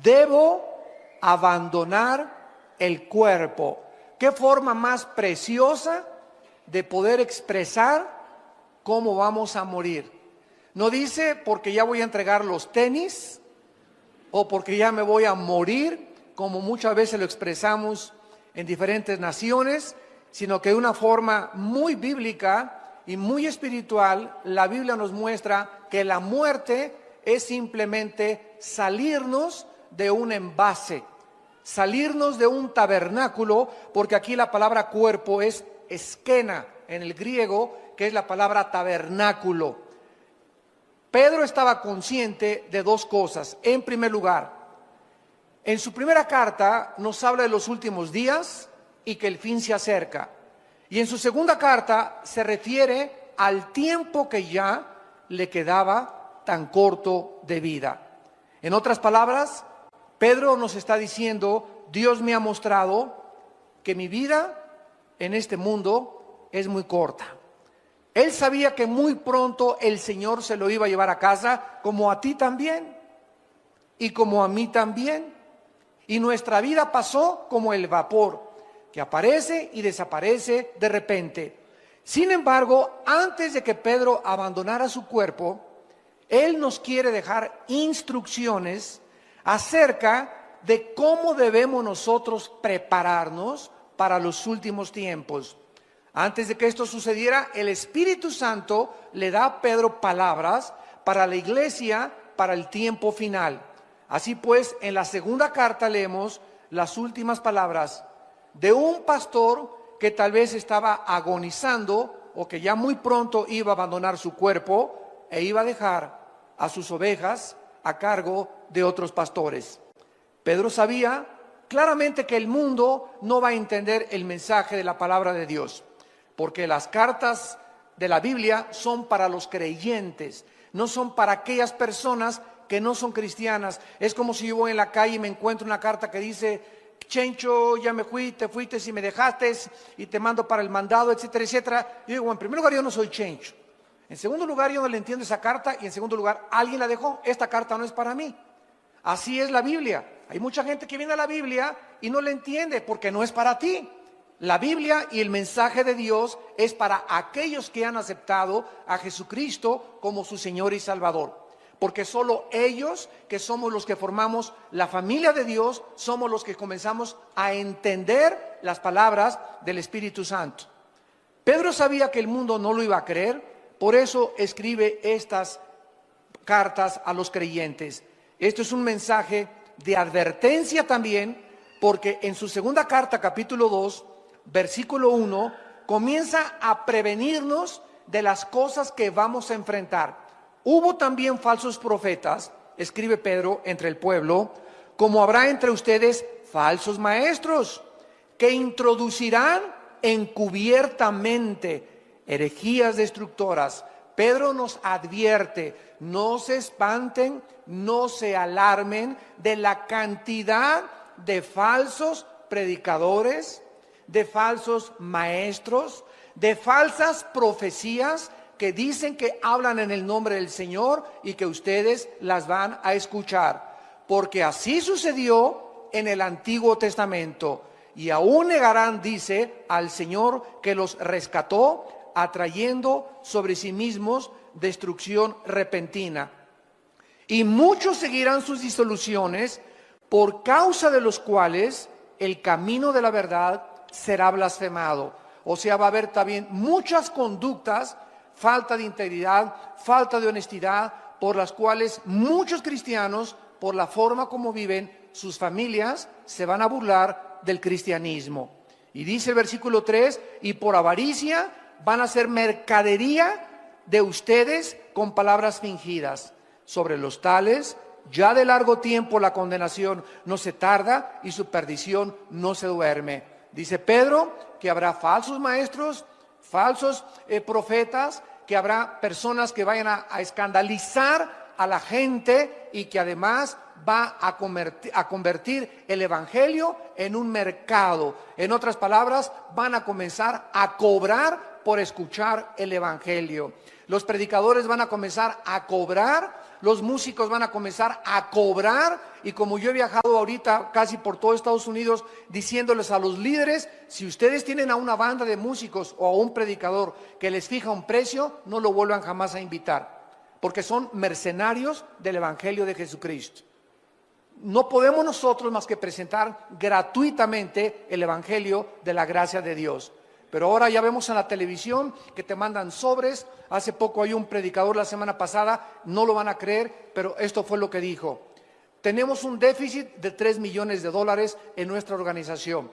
debo abandonar el cuerpo. ¿Qué forma más preciosa de poder expresar cómo vamos a morir? No dice porque ya voy a entregar los tenis o porque ya me voy a morir, como muchas veces lo expresamos en diferentes naciones, sino que de una forma muy bíblica y muy espiritual, la Biblia nos muestra que la muerte es simplemente salirnos de un envase, salirnos de un tabernáculo, porque aquí la palabra cuerpo es esquena en el griego, que es la palabra tabernáculo. Pedro estaba consciente de dos cosas. En primer lugar, en su primera carta nos habla de los últimos días y que el fin se acerca. Y en su segunda carta se refiere al tiempo que ya le quedaba tan corto de vida. En otras palabras, Pedro nos está diciendo: Dios me ha mostrado que mi vida en este mundo es muy corta. Él sabía que muy pronto el Señor se lo iba a llevar a casa, como a ti también y como a mí también. Y nuestra vida pasó como el vapor, que aparece y desaparece de repente. Sin embargo, antes de que Pedro abandonara su cuerpo, él nos quiere dejar instrucciones acerca de cómo debemos nosotros prepararnos para los últimos tiempos. Antes de que esto sucediera, el Espíritu Santo le da a Pedro palabras para la iglesia, para el tiempo final. Así pues, en la segunda carta leemos las últimas palabras de un pastor que tal vez estaba agonizando o que ya muy pronto iba a abandonar su cuerpo e iba a dejar a sus ovejas a cargo de otros pastores. Pedro sabía claramente que el mundo no va a entender el mensaje de la palabra de Dios, porque las cartas de la Biblia son para los creyentes, no son para aquellas personas que no son cristianas. Es como si yo voy en la calle y me encuentro una carta que dice: Chencho, ya me fui, te fuiste y me dejaste y te mando para el mandado, etcétera, etcétera. Yo digo, en primer lugar, yo no soy Chencho. En segundo lugar, yo no le entiendo esa carta. Y en segundo lugar, alguien la dejó. Esta carta no es para mí. Así es la Biblia. Hay mucha gente que viene a la Biblia y no la entiende porque no es para ti. La Biblia y el mensaje de Dios es para aquellos que han aceptado a Jesucristo como su Señor y Salvador. Porque solo ellos, que somos los que formamos la familia de Dios, somos los que comenzamos a entender las palabras del Espíritu Santo. Pedro sabía que el mundo no lo iba a creer, por eso escribe estas cartas a los creyentes. Esto es un mensaje de advertencia también, porque en su segunda carta, capítulo 2, versículo 1, comienza a prevenirnos de las cosas que vamos a enfrentar. Hubo también falsos profetas, escribe Pedro, entre el pueblo, como habrá entre ustedes falsos maestros, que introducirán encubiertamente herejías destructoras. Pedro nos advierte: no se espanten, no se alarmen de la cantidad de falsos predicadores, de falsos maestros, de falsas profecías que dicen que hablan en el nombre del Señor y que ustedes las van a escuchar. Porque así sucedió en el Antiguo Testamento. Y aún negarán, dice, al Señor que los rescató, atrayendo sobre sí mismos destrucción repentina. Y muchos seguirán sus disoluciones, por causa de los cuales el camino de la verdad será blasfemado. O sea, va a haber también muchas conductas, falta de integridad, falta de honestidad, por las cuales muchos cristianos, por la forma como viven sus familias, se van a burlar del cristianismo. Y dice el versículo 3, y por avaricia van a hacer mercadería de ustedes con palabras fingidas. Sobre los tales, ya de largo tiempo la condenación no se tarda y su perdición no se duerme. Dice Pedro que habrá falsos maestros, falsos profetas, que habrá personas que vayan a escandalizar a la gente y que además va a convertir el evangelio en un mercado. En otras palabras, van a comenzar a cobrar por escuchar el evangelio. Los predicadores van a comenzar a cobrar, los músicos van a comenzar a cobrar y como yo he viajado ahorita casi por todo Estados Unidos diciéndoles a los líderes, si ustedes tienen a una banda de músicos o a un predicador que les fija un precio, no lo vuelvan jamás a invitar, porque son mercenarios del Evangelio de Jesucristo. No podemos nosotros más que presentar gratuitamente el Evangelio de la gracia de Dios. Pero ahora ya vemos en la televisión que te mandan sobres. Hace poco hay un predicador la semana pasada, no lo van a creer, pero esto fue lo que dijo. Tenemos un déficit de $3 millones en nuestra organización.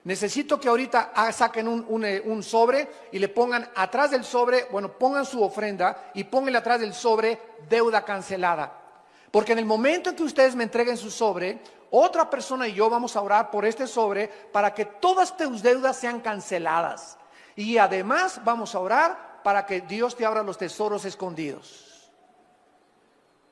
Necesito que ahorita saquen un sobre y le pongan atrás del sobre, pongan su ofrenda y pónganle atrás del sobre deuda cancelada. Porque en el momento en que ustedes me entreguen su sobre, otra persona y yo vamos a orar por este sobre para que todas tus deudas sean canceladas. Y además vamos a orar para que Dios te abra los tesoros escondidos.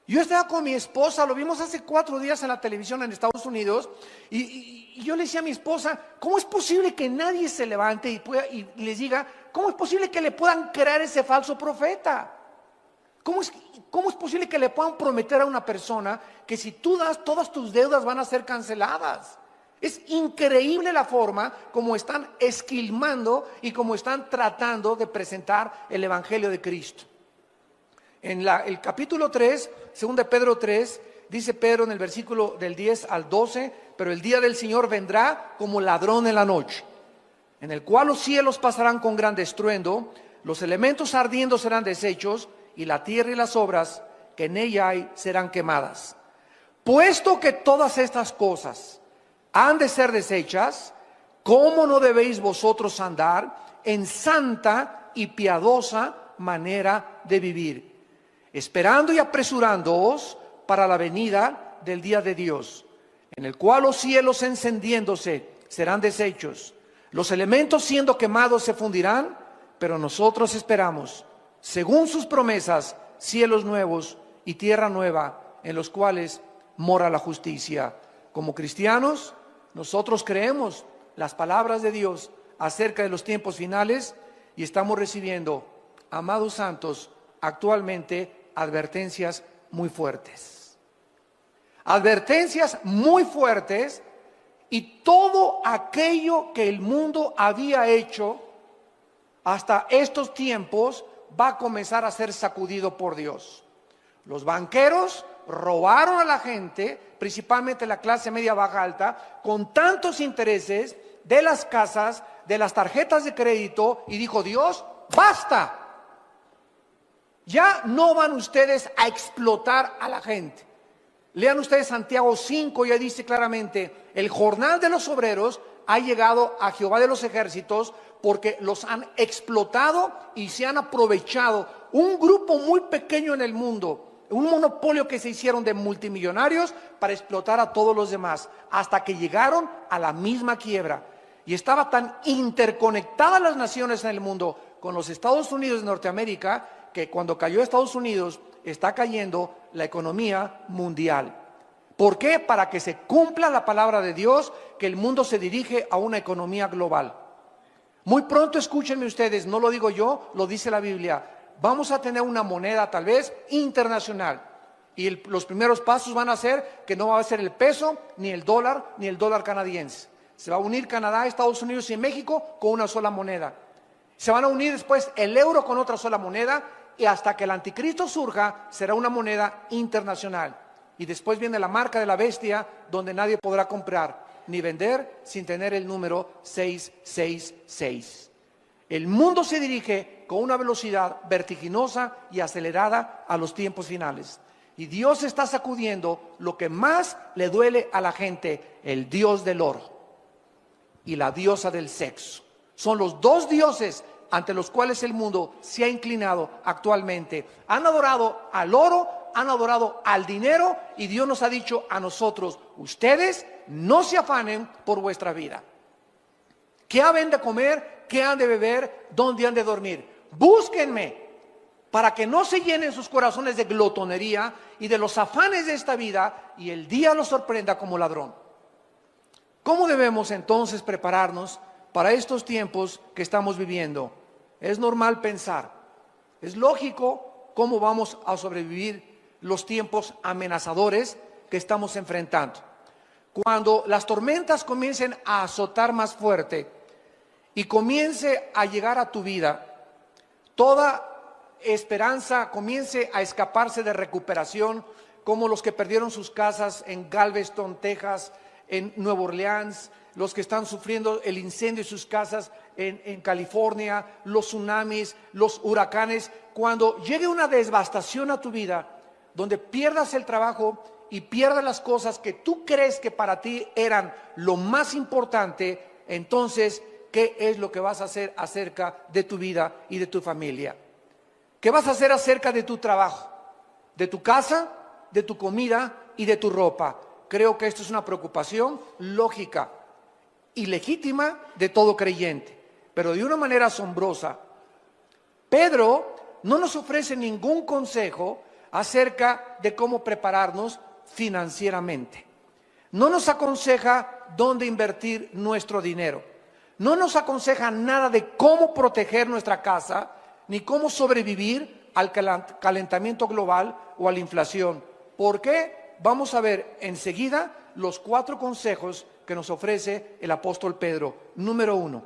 Yo estaba con mi esposa, lo vimos hace 4 días en la televisión en Estados Unidos, y yo le decía a mi esposa, ¿cómo es posible que nadie se levante y les diga, cómo es posible que le puedan creer ese falso profeta? ¿Cómo es posible que le puedan prometer a una persona que si tú das, todas tus deudas van a ser canceladas? Es increíble la forma como están esquilmando y como están tratando de presentar el Evangelio de Cristo. En el capítulo 3, 2 de Pedro 3, dice Pedro en el versículo del 10 al 12, pero el día del Señor vendrá como ladrón en la noche, en el cual los cielos pasarán con gran estruendo, los elementos ardiendo serán deshechos, y la tierra y las obras que en ella hay serán quemadas. Puesto que todas estas cosas han de ser deshechas, ¿cómo no debéis vosotros andar en santa y piadosa manera de vivir, esperando y apresurándoos para la venida del día de Dios, en el cual los cielos encendiéndose serán deshechos, los elementos siendo quemados se fundirán, pero nosotros esperamos, según sus promesas, cielos nuevos y tierra nueva, en los cuales mora la justicia. Como cristianos, nosotros creemos las palabras de Dios acerca de los tiempos finales y estamos recibiendo, amados santos, actualmente advertencias muy fuertes. Advertencias muy fuertes, y todo aquello que el mundo había hecho hasta estos tiempos va a comenzar a ser sacudido por Dios. Los banqueros robaron a la gente, principalmente la clase media baja alta, con tantos intereses de las casas, de las tarjetas de crédito, y dijo Dios, basta. Ya no van ustedes a explotar a la gente. Lean ustedes Santiago 5, ya dice claramente, el jornal de los obreros ha llegado a Jehová de los ejércitos, porque los han explotado y se han aprovechado. Un grupo muy pequeño en el mundo, un monopolio que se hicieron de multimillonarios para explotar a todos los demás, hasta que llegaron a la misma quiebra. Y estaba tan interconectadas las naciones en el mundo con los Estados Unidos de Norteamérica, que cuando cayó Estados Unidos, está cayendo la economía mundial. ¿Por qué? Para que se cumpla la palabra de Dios, que el mundo se dirige a una economía global. Muy pronto, escúchenme ustedes, no lo digo yo, lo dice la Biblia, vamos a tener una moneda tal vez internacional, y los primeros pasos van a ser que no va a ser el peso, ni el dólar canadiense. Se va a unir Canadá, Estados Unidos y México con una sola moneda. Se van a unir después el euro con otra sola moneda, y hasta que el anticristo surja será una moneda internacional. Y después viene la marca de la bestia, donde nadie podrá comprar ni vender sin tener el número 666. El mundo se dirige con una velocidad vertiginosa y acelerada a los tiempos finales. Y Dios está sacudiendo lo que más le duele a la gente, el dios del oro y la diosa del sexo. Son los dos dioses ante los cuales el mundo se ha inclinado actualmente. Han adorado al oro, han adorado al dinero, y Dios nos ha dicho a nosotros, ustedes no se afanen por vuestra vida. ¿Qué han de comer? ¿Qué han de beber? ¿Dónde han de dormir? Búsquenme, para que no se llenen sus corazones de glotonería y de los afanes de esta vida, y el día los sorprenda como ladrón. ¿Cómo debemos entonces prepararnos para estos tiempos que estamos viviendo? Es normal pensar, es lógico cómo vamos a sobrevivir los tiempos amenazadores que estamos enfrentando. Cuando las tormentas comiencen a azotar más fuerte y comience a llegar a tu vida, toda esperanza comience a escaparse de recuperación, como los que perdieron sus casas en Galveston, Texas, en Nueva Orleans, los que están sufriendo el incendio de sus casas en California, los tsunamis, los huracanes. Cuando llegue una devastación a tu vida, donde pierdas el trabajo y pierdas las cosas que tú crees que para ti eran lo más importante, entonces, ¿qué es lo que vas a hacer acerca de tu vida y de tu familia? ¿Qué vas a hacer acerca de tu trabajo, de tu casa, de tu comida y de tu ropa? Creo que esto es una preocupación lógica y legítima de todo creyente, pero de una manera asombrosa. Pedro no nos ofrece ningún consejo acerca de cómo prepararnos financieramente. No nos aconseja dónde invertir nuestro dinero. No nos aconseja nada de cómo proteger nuestra casa, ni cómo sobrevivir al calentamiento global o a la inflación. ¿Por qué? Vamos a ver enseguida los 4 consejos que nos ofrece el apóstol Pedro. Número 1.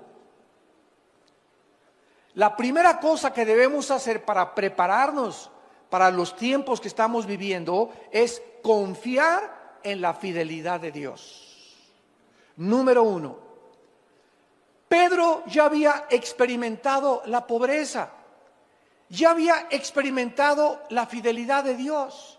La primera cosa que debemos hacer para prepararnos para los tiempos que estamos viviendo es confiar en la fidelidad de Dios. Número 1. Pedro ya había experimentado la pobreza, ya había experimentado la fidelidad de Dios.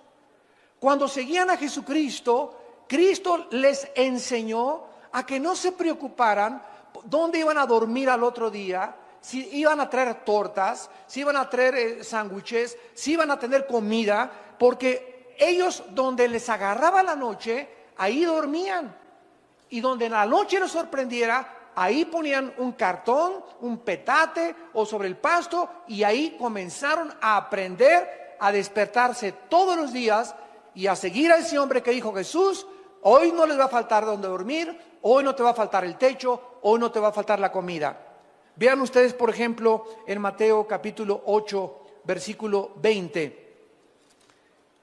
Cuando seguían a Jesucristo, Cristo les enseñó a que no se preocuparan dónde iban a dormir al otro día, si iban a traer tortas, si iban a traer sándwiches, si iban a tener comida, porque ellos donde les agarraba la noche, ahí dormían. Y donde en la noche les sorprendiera, ahí ponían un cartón, un petate o sobre el pasto, y ahí comenzaron a aprender a despertarse todos los días y a seguir a ese hombre que dijo Jesús: hoy no les va a faltar donde dormir, hoy no te va a faltar el techo, hoy no te va a faltar la comida. Vean ustedes, por ejemplo, en Mateo capítulo 8, versículo 20,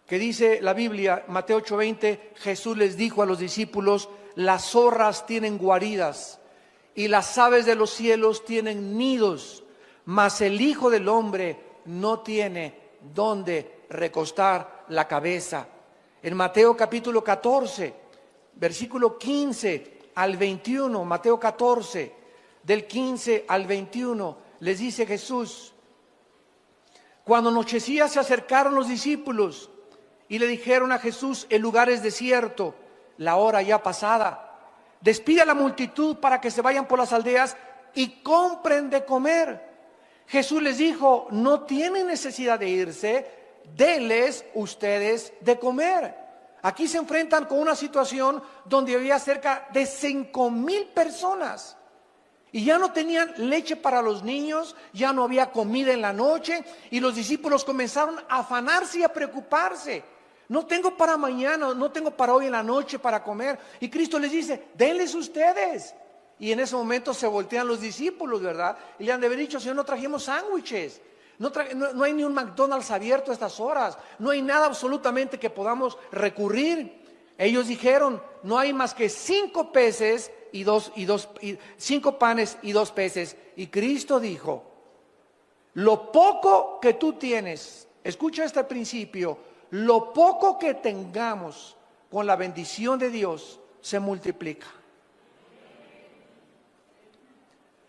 que dice la Biblia, Mateo 8:20, Jesús les dijo a los discípulos: las zorras tienen guaridas y las aves de los cielos tienen nidos, mas el Hijo del Hombre no tiene donde recostar la cabeza. En Mateo capítulo 14, versículo 15 al 21, Mateo 14, del 15 al 21, les dice Jesús: cuando anochecía se acercaron los discípulos y le dijeron a Jesús: el lugar es desierto, la hora ya pasada. Despide a la multitud para que se vayan por las aldeas y compren de comer. Jesús les dijo: no tienen necesidad de irse, denles ustedes de comer. Aquí se enfrentan con una situación donde había cerca de 5,000 personas. Y ya no tenían leche para los niños, ya no había comida en la noche, y los discípulos comenzaron a afanarse y a preocuparse. No tengo para mañana, no tengo para hoy en la noche para comer. Y Cristo les dice: denles ustedes. Y en ese momento se voltean los discípulos, ¿verdad? Y le han de haber dicho: Señor, no trajimos sándwiches. No hay ni un McDonald's abierto a estas horas. No hay nada absolutamente que podamos recurrir. Ellos dijeron: no hay más que 5 peces y 5 panes y 2 peces. Y Cristo dijo: lo poco que tú tienes, escucha este principio, lo poco que tengamos con la bendición de Dios se multiplica.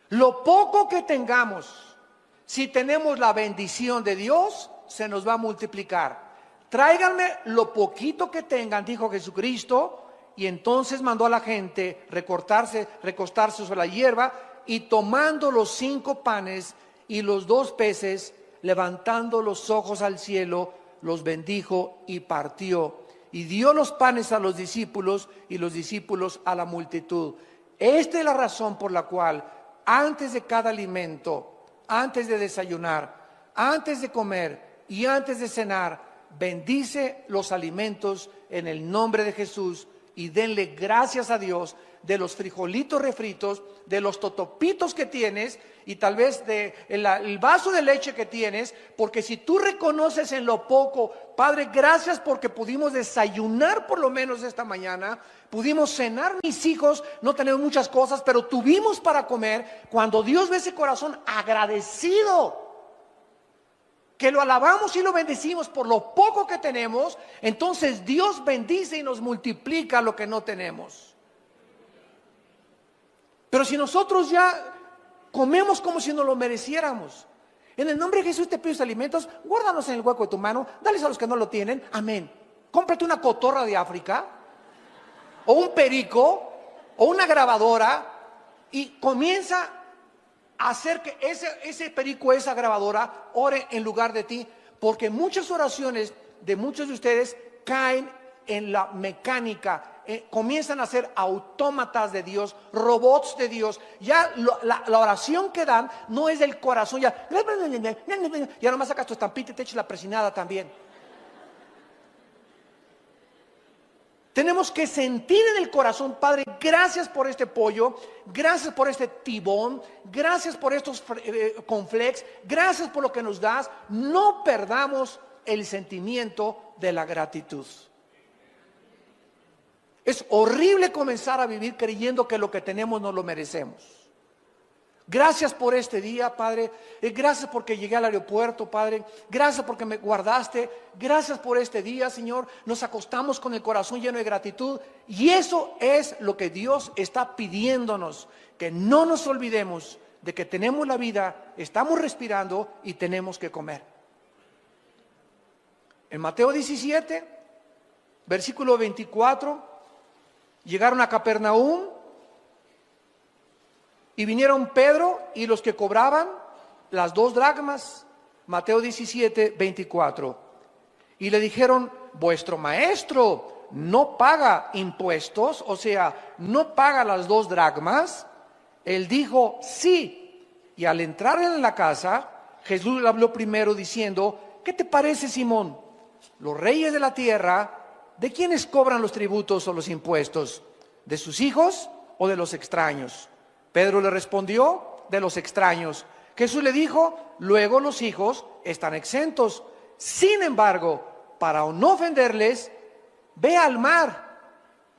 Lo poco que tengamos, si tenemos la bendición de Dios, se nos va a multiplicar. Tráiganme lo poquito que tengan, dijo Jesucristo, y entonces mandó a la gente recostarse sobre la hierba, y tomando los 5 panes y los 2 peces, levantando los ojos al cielo, los bendijo y partió. Y dio los panes a los discípulos y los discípulos a la multitud. Esta es la razón por la cual antes de cada alimento, antes de desayunar, antes de comer y antes de cenar, bendice los alimentos en el nombre de Jesús y denle gracias a Dios de los frijolitos refritos, de los totopitos que tienes y tal vez de el vaso de leche que tienes, porque si tú reconoces en lo poco, Padre, gracias porque pudimos desayunar por lo menos esta mañana, pudimos cenar, mis hijos, no tenemos muchas cosas, pero tuvimos para comer. Cuando Dios ve ese corazón agradecido, que lo alabamos y lo bendecimos por lo poco que tenemos, entonces Dios bendice y nos multiplica lo que no tenemos. Pero si nosotros ya comemos como si no lo mereciéramos, en el nombre de Jesús te pido alimentos, guárdanos en el hueco de tu mano, dales a los que no lo tienen, amén. Cómprate una cotorra de África, o un perico, o una grabadora, y comienza a hacer que ese perico, esa grabadora, ore en lugar de ti, porque muchas oraciones de muchos de ustedes caen en la mecánica, comienzan a ser autómatas de Dios, robots de Dios. Ya la oración que dan no es del corazón, ya nomás sacas tu estampita y te echas la presinada también. Tenemos que sentir en el corazón, Padre, gracias por este pollo, gracias por este tibón, gracias por estos cornflakes, gracias por lo que nos das. No perdamos el sentimiento de la gratitud. Es horrible comenzar a vivir creyendo que lo que tenemos no lo merecemos. Gracias por este día, Padre. Gracias porque llegué al aeropuerto, Padre. Gracias porque me guardaste. Gracias por este día, Señor. Nos acostamos con el corazón lleno de gratitud. Y eso es lo que Dios está pidiéndonos. Que no nos olvidemos de que tenemos la vida, estamos respirando y tenemos que comer. En Mateo 17, versículo 24, llegaron a Capernaum. Y vinieron Pedro y los que cobraban las 2 dracmas, Mateo 17, 24. Y le dijeron, vuestro maestro no paga impuestos, o sea, no paga las 2 dracmas. Él dijo, sí. Y al entrar en la casa, Jesús le habló primero diciendo, ¿qué te parece, Simón? Los reyes de la tierra, ¿de quiénes cobran los tributos o los impuestos? ¿De sus hijos o de los extraños? Pedro le respondió, de los extraños. Jesús le dijo, luego los hijos están exentos. Sin embargo, para no ofenderles, ve al mar,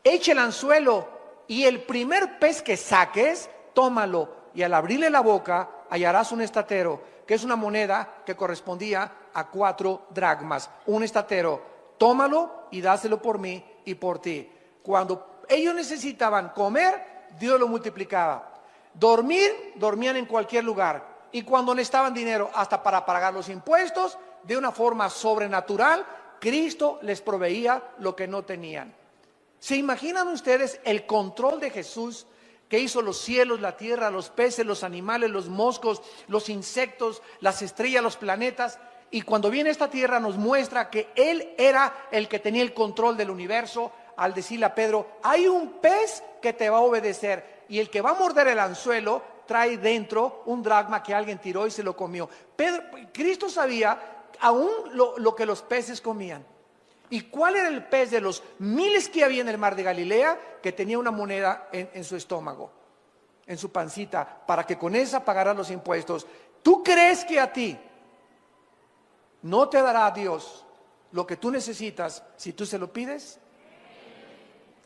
echa el anzuelo y el primer pez que saques, tómalo. Y al abrirle la boca, hallarás un estatero, que es una moneda que correspondía a 4 dracmas. Un estatero, tómalo y dáselo por mí y por ti. Cuando ellos necesitaban comer, Dios lo multiplicaba. Dormían en cualquier lugar. Y cuando necesitaban dinero hasta para pagar los impuestos, de una forma sobrenatural, Cristo les proveía lo que no tenían. ¿Se imaginan ustedes el control de Jesús que hizo los cielos, la tierra, los peces, los animales, los moscos, los insectos, las estrellas, los planetas? Y cuando viene a esta tierra nos muestra que Él era el que tenía el control del universo, al decirle a Pedro, hay un pez que te va a obedecer. Y el que va a morder el anzuelo trae dentro un dracma que alguien tiró y se lo comió. Cristo sabía aún lo que los peces comían. ¿Y cuál era el pez de los miles que había en el mar de Galilea? Que tenía una moneda en su estómago, en su pancita, para que con esa pagara los impuestos. ¿Tú crees que a ti no te dará Dios lo que tú necesitas si tú se lo pides?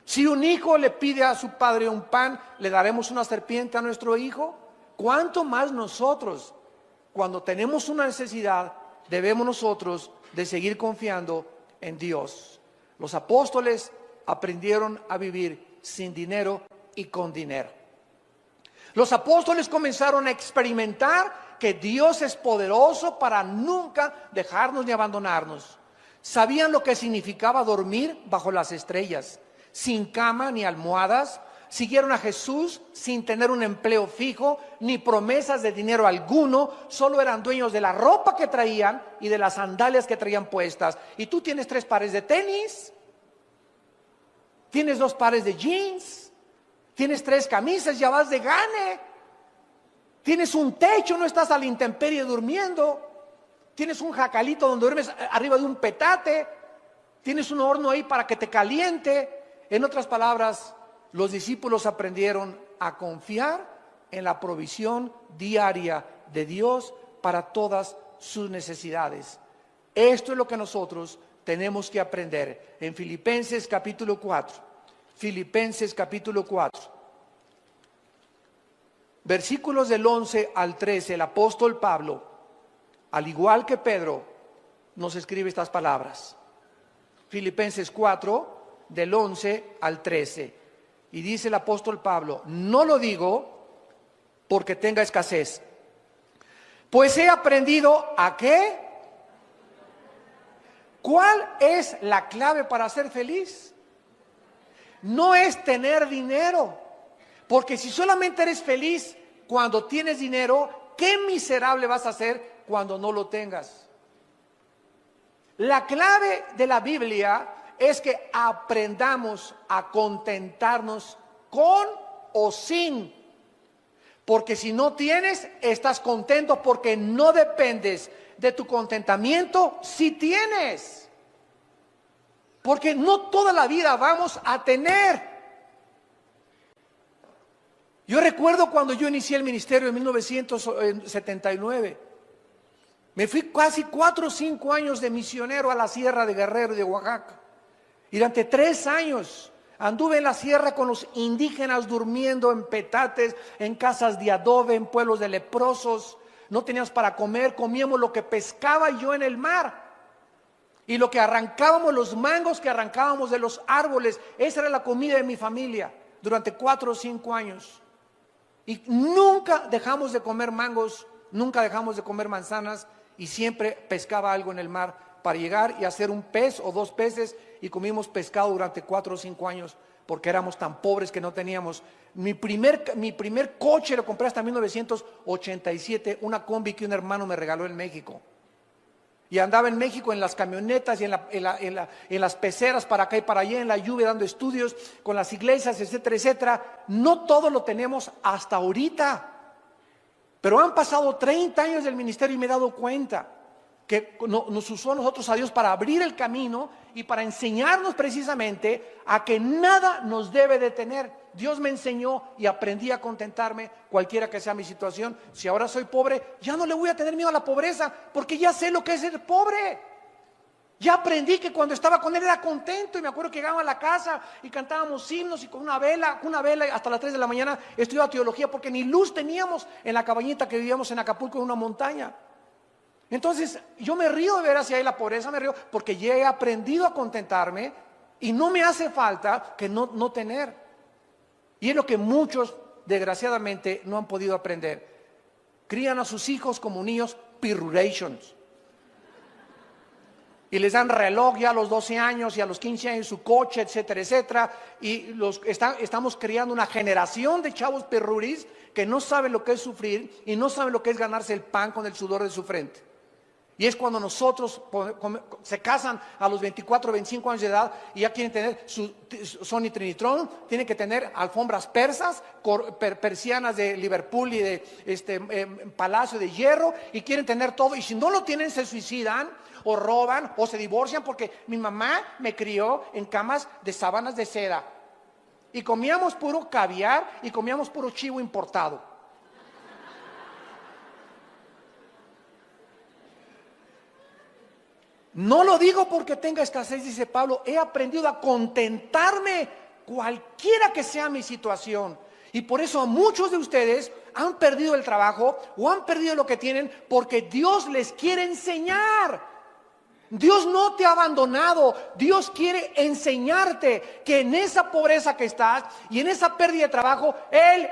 Si un hijo le pide a su padre un pan, ¿le daremos una serpiente a nuestro hijo? ¿Cuánto más nosotros, cuando tenemos una necesidad, debemos nosotros de seguir confiando en Dios? Los apóstoles aprendieron a vivir sin dinero y con dinero. Los apóstoles comenzaron a experimentar que Dios es poderoso para nunca dejarnos ni abandonarnos. Sabían lo que significaba dormir bajo las estrellas, sin cama ni almohadas. Siguieron a Jesús sin tener un empleo fijo ni promesas de dinero alguno. Solo eran dueños de la ropa que traían y de las sandalias que traían puestas. Y tú tienes 3 pares de tenis, tienes 2 pares de jeans, tienes 3 camisas, ya vas de gane. Tienes un techo, no estás a la intemperie durmiendo. Tienes un jacalito donde duermes arriba de un petate. Tienes un horno ahí para que te caliente. En otras palabras, los discípulos aprendieron a confiar en la provisión diaria de Dios para todas sus necesidades. Esto es lo que nosotros tenemos que aprender. En Filipenses capítulo 4, Filipenses capítulo 4, versículos del 11 al 13, el apóstol Pablo, al igual que Pedro, nos escribe estas palabras. Filipenses 4, del 11 al 13. Y dice el apóstol Pablo: no lo digo porque tenga escasez, pues he aprendido ¿a qué? ¿Cuál es la clave para ser feliz? No es tener dinero, porque si solamente eres feliz cuando tienes dinero, qué miserable vas a ser cuando no lo tengas. La clave de la Biblia es que aprendamos a contentarnos con o sin. Porque si no tienes, estás contento porque no dependes de tu contentamiento si tienes. Porque no toda la vida vamos a tener. Yo recuerdo cuando yo inicié el ministerio en 1979. Me fui casi 4 o 5 años de misionero a la sierra de Guerrero y de Oaxaca. Y durante 3 años anduve en la sierra con los indígenas durmiendo en petates, en casas de adobe, en pueblos de leprosos. No teníamos para comer, comíamos lo que pescaba yo en el mar. Y lo que arrancábamos, los mangos que arrancábamos de los árboles, esa era la comida de mi familia durante 4 o 5 años. Y nunca dejamos de comer mangos, nunca dejamos de comer manzanas, y siempre pescaba algo en el mar para llegar y hacer un pez o 2 peces, y comimos pescado durante 4 o 5 años porque éramos tan pobres que no teníamos. Mi primer coche lo compré hasta 1987, una combi que un hermano me regaló en México. Y andaba en México en las camionetas y en las peceras para acá y para allá, en la lluvia, dando estudios con las iglesias, etcétera, etcétera. No todo lo tenemos hasta ahorita. Pero han pasado 30 años del ministerio y me he dado cuenta que nos usó a nosotros, a Dios, para abrir el camino y para enseñarnos precisamente a que nada nos debe detener. Dios me enseñó y aprendí a contentarme cualquiera que sea mi situación. Si ahora soy pobre, ya no le voy a tener miedo a la pobreza, porque ya sé lo que es ser pobre. Ya aprendí que cuando estaba con él era contento, y me acuerdo que llegaba a la casa y cantábamos himnos, y con una vela hasta las 3 de la mañana estudiaba teología, porque ni luz teníamos en la cabañita que vivíamos en Acapulco, en una montaña. Entonces yo me río de ver hacia ahí la pobreza, me río porque ya he aprendido a contentarme y no me hace falta que no tener. Y es lo que muchos desgraciadamente no han podido aprender. Crían a sus hijos como niños pirrurations. Y les dan reloj ya a los 12 años y a los 15 años su coche, etcétera, etcétera. Y estamos criando una generación de chavos perruris que no saben lo que es sufrir y no saben lo que es ganarse el pan con el sudor de su frente. Y es cuando nosotros se casan a los 24, 25 años de edad y ya quieren tener su Sony Trinitron, tienen que tener alfombras persas, persianas de Liverpool y de Palacio de Hierro, y quieren tener todo. Y si no lo tienen, se suicidan o roban o se divorcian, porque mi mamá me crió en camas de sábanas de seda. Y comíamos puro caviar y comíamos puro chivo importado. No lo digo porque tenga escasez, dice Pablo, he aprendido a contentarme cualquiera que sea mi situación. Y por eso a muchos de ustedes han perdido el trabajo o han perdido lo que tienen, porque Dios les quiere enseñar. Dios no te ha abandonado. Dios quiere enseñarte que en esa pobreza que estás y en esa pérdida de trabajo, Él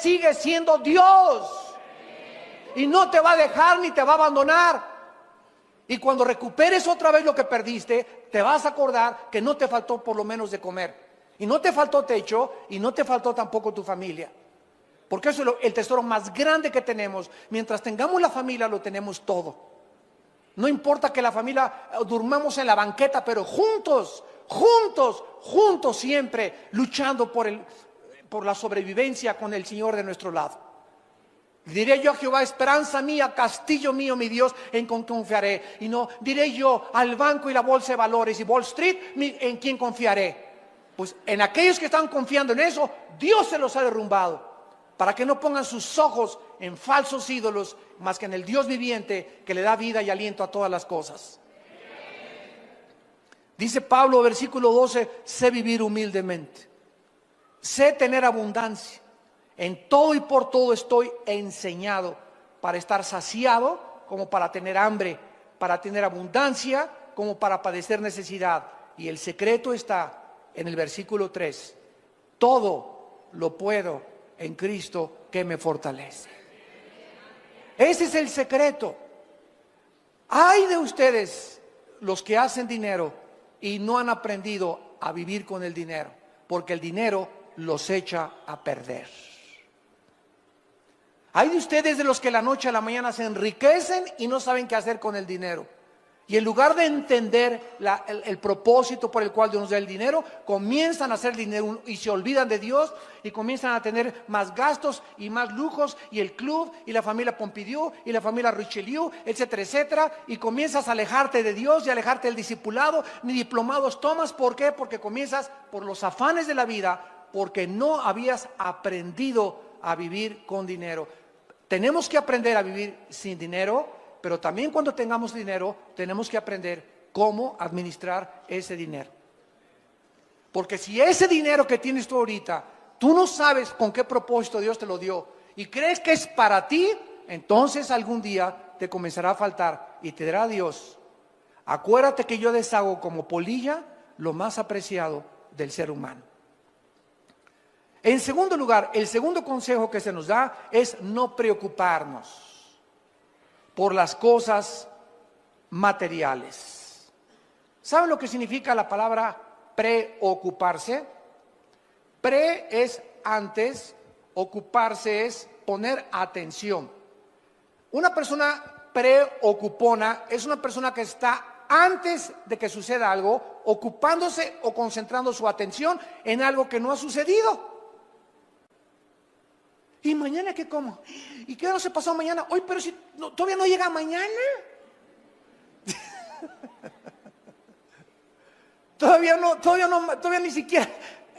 sigue siendo Dios. Y no te va a dejar ni te va a abandonar. Y cuando recuperes otra vez lo que perdiste, te vas a acordar que no te faltó por lo menos de comer. Y no te faltó techo, y no te faltó tampoco tu familia. Porque eso es el tesoro más grande que tenemos. Mientras tengamos la familia, lo tenemos todo. No importa que la familia durmamos en la banqueta, pero juntos siempre, luchando por la sobrevivencia con el Señor de nuestro lado. Diré yo a Jehová, esperanza mía, castillo mío, mi Dios, en quien confiaré. Y no diré yo al banco y la bolsa de valores y Wall Street, en quien confiaré. Pues en aquellos que están confiando en eso, Dios se los ha derrumbado, para que no pongan sus ojos en falsos ídolos, más que en el Dios viviente que le da vida y aliento a todas las cosas. Dice Pablo, versículo 12, sé vivir humildemente, sé tener abundancia, en todo y por todo estoy enseñado, para estar saciado como para tener hambre, para tener abundancia como para padecer necesidad. Y el secreto está en el versículo 3, todo lo puedo en Cristo que me fortalece. Ese es el secreto. Ay de ustedes los que hacen dinero y no han aprendido a vivir con el dinero, porque el dinero los echa a perder. Hay de ustedes de los que la noche a la mañana se enriquecen y no saben qué hacer con el dinero. Y en lugar de entender el propósito por el cual Dios nos da el dinero, comienzan a hacer dinero y se olvidan de Dios y comienzan a tener más gastos y más lujos, y el club y la familia Pompidou y la familia Richelieu, etcétera, etcétera, y comienzas a alejarte de Dios y alejarte del discipulado. Ni diplomados tomas. ¿Por qué? Porque comienzas por los afanes de la vida, porque no habías aprendido a vivir con dinero. Tenemos que aprender a vivir sin dinero, pero también cuando tengamos dinero tenemos que aprender cómo administrar ese dinero. Porque si ese dinero que tienes tú ahorita, tú no sabes con qué propósito Dios te lo dio y crees que es para ti, entonces algún día te comenzará a faltar y te dirá Dios: acuérdate que yo deshago como polilla lo más apreciado del ser humano. En segundo lugar, el segundo consejo que se nos da es no preocuparnos por las cosas materiales. ¿Saben lo que significa la palabra preocuparse? Pre es antes, ocuparse es poner atención. Una persona preocupona es una persona que está antes de que suceda algo, ocupándose o concentrando su atención en algo que no ha sucedido. ¿Y mañana qué como? ¿Y qué no se pasó mañana? Hoy, pero si no, todavía no llega mañana. Todavía ni siquiera.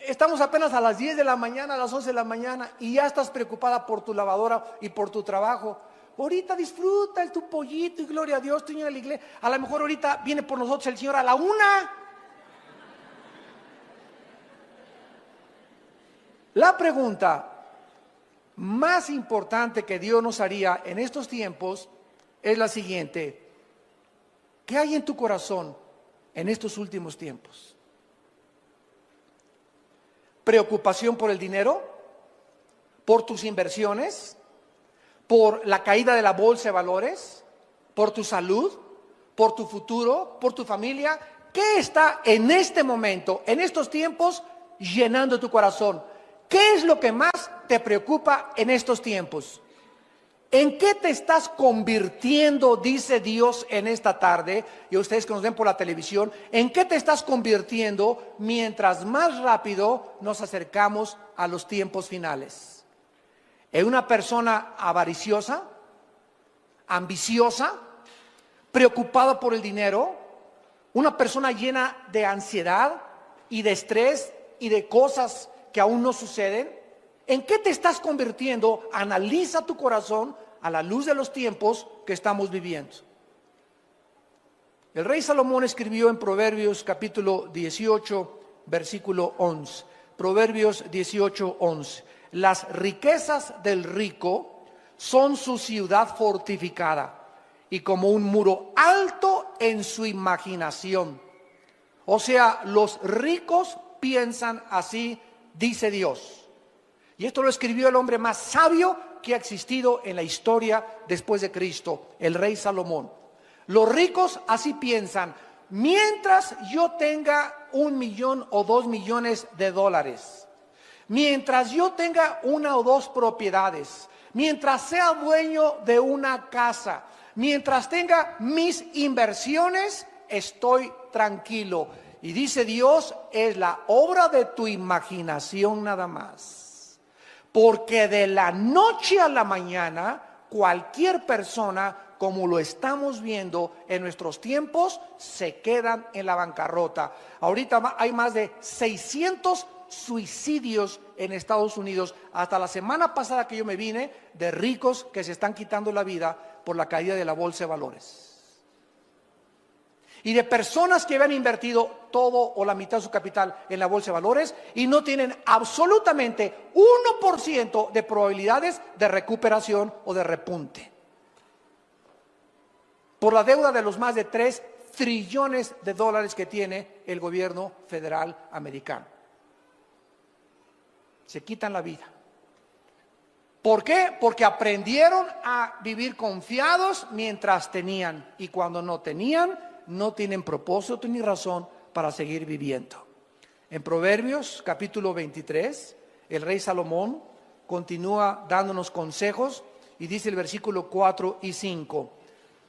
Estamos apenas a las 10 de la mañana, a las 11 de la mañana, y ya estás preocupada por tu lavadora y por tu trabajo. Ahorita disfruta tu pollito y gloria a Dios, tú en la iglesia. A lo mejor ahorita viene por nosotros el Señor a la 1. La pregunta más importante que Dios nos haría en estos tiempos es la siguiente: ¿qué hay en tu corazón en estos últimos tiempos? ¿Preocupación por el dinero? ¿Por tus inversiones? ¿Por la caída de la bolsa de valores? ¿Por tu salud? ¿Por tu futuro? ¿Por tu familia? ¿Qué está en este momento, en estos tiempos, llenando tu corazón? ¿Qué es lo que más te preocupa en estos tiempos? ¿En qué te estás convirtiendo, dice Dios en esta tarde? Y ustedes que nos ven por la televisión, ¿en qué te estás convirtiendo mientras más rápido nos acercamos a los tiempos finales? ¿En una persona avariciosa, ambiciosa, preocupada por el dinero? ¿Una persona llena de ansiedad y de estrés y de cosas que aún no suceden? ¿En qué te estás convirtiendo? Analiza tu corazón a la luz de los tiempos que estamos viviendo. El rey Salomón escribió en Proverbios capítulo 18, versículo 11. Proverbios 18, 11. Las riquezas del rico son su ciudad fortificada y como un muro alto en su imaginación. O sea, los ricos piensan así, dice Dios. Y esto lo escribió el hombre más sabio que ha existido en la historia después de Cristo, el rey Salomón. Los ricos así piensan: mientras yo tenga 1 millón o 2 millones de dólares, mientras yo tenga 1 o 2 propiedades, mientras sea dueño de una casa, mientras tenga mis inversiones, estoy tranquilo. Y dice Dios, es la obra de tu imaginación nada más. Porque de la noche a la mañana cualquier persona como lo estamos viendo en nuestros tiempos, se quedan en la bancarrota. Ahorita hay más de 600 suicidios en Estados Unidos, hasta la semana pasada que yo me vine, de ricos que se están quitando la vida por la caída de la bolsa de valores. Y de personas que habían invertido todo o la mitad de su capital en la bolsa de valores y no tienen absolutamente 1% de probabilidades de recuperación o de repunte. Por la deuda de los más de 3 trillones de dólares que tiene el gobierno federal americano. Se quitan la vida. ¿Por qué? Porque aprendieron a vivir confiados mientras tenían, y cuando no tenían, no tienen propósito ni razón para seguir viviendo. En Proverbios capítulo 23, el rey Salomón continúa dándonos consejos y dice el versículo 4 y 5.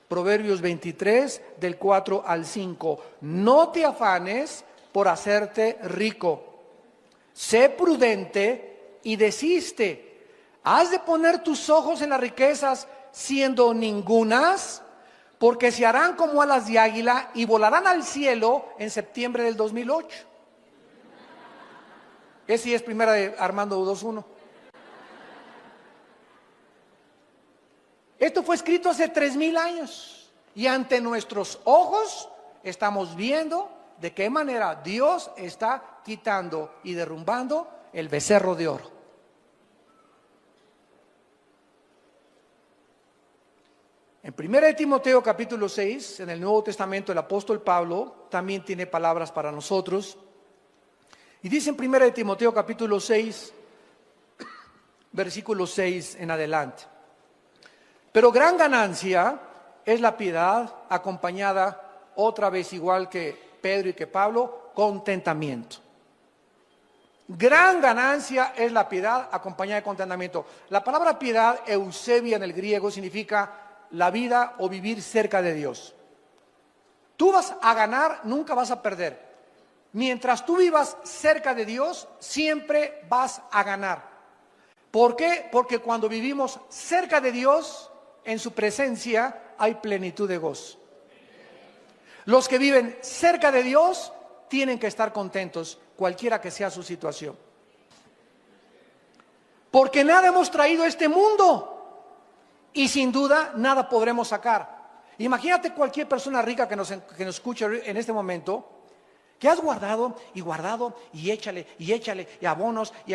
Proverbios 23, del 4 al 5. No te afanes por hacerte rico. Sé prudente y desiste. ¿Has de poner tus ojos en las riquezas siendo ningunas? Porque se harán como alas de águila y volarán al cielo en septiembre del 2008. Ese es primera de Armando 2.1. Esto fue escrito hace 3000 años y ante nuestros ojos estamos viendo de qué manera Dios está quitando y derrumbando el becerro de oro. En 1 Timoteo capítulo 6, en el Nuevo Testamento, el apóstol Pablo también tiene palabras para nosotros. Y dice en 1 Timoteo capítulo 6, versículo 6 en adelante. Pero gran ganancia es la piedad acompañada, otra vez igual que Pedro y que Pablo, contentamiento. Gran ganancia es la piedad acompañada de contentamiento. La palabra piedad, eusebia en el griego, significa la vida o vivir cerca de Dios. Tú vas a ganar, nunca vas a perder. Mientras tú vivas cerca de Dios, siempre vas a ganar. ¿Por qué? Porque cuando vivimos cerca de Dios, en su presencia hay plenitud de gozo. Los que viven cerca de Dios tienen que estar contentos, cualquiera que sea su situación. Porque nada hemos traído a este mundo. Y sin duda nada podremos sacar. Imagínate cualquier persona rica que nos escuche en este momento, que has guardado y échale y abonos y